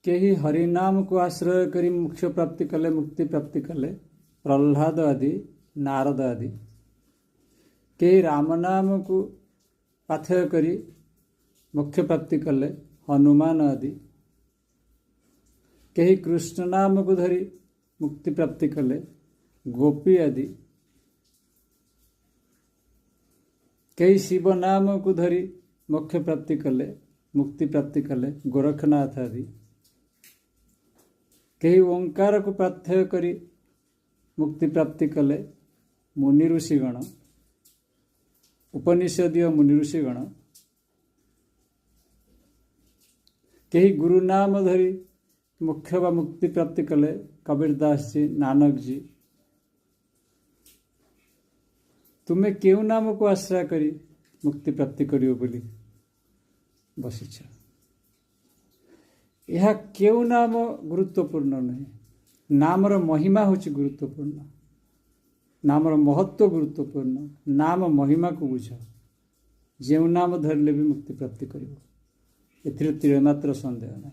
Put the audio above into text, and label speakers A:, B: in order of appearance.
A: केही हरिनाम को आश्रय करी मोक्ष प्राप्ति कले मुक्ति प्राप्ति कले प्रह्लाद आदि नारद आदि। केही राम नाम को पाथेय करी मोक्ष प्राप्ति कले हनुमान आदि। केही कृष्ण नाम को धरी मुक्ति प्राप्ति कले गोपी आदि। केही शिव नाम को धरी मोक्ष प्राप्ति कले मुक्ति प्राप्ति कले गोरखनाथ आदि। केही ओंकार को पाथेय करी मुक्ति प्राप्ति कले मुनि ऋषिगण उपनिषदीय मुनि ऋषिगण। केही गुरु नाम धरी मोक्ष व मुक्ति प्राप्ति कले कबीरदास जी नानक जी। तुम्हें केउ नाम को आश्रय करी मुक्ति प्राप्ति करियो बोली बसिछ। यह केउ नाम गुरुत्वपूर्ण नहीं, नामर महिमा होची गुरुत्वपूर्ण, नामर महत्व गुरुत्वपूर्ण। नाम महिमा को बुझ, जो नाम धरले भी मुक्ति प्राप्ति करियो, एथिरे तीरे मात्र संदेह नहीं।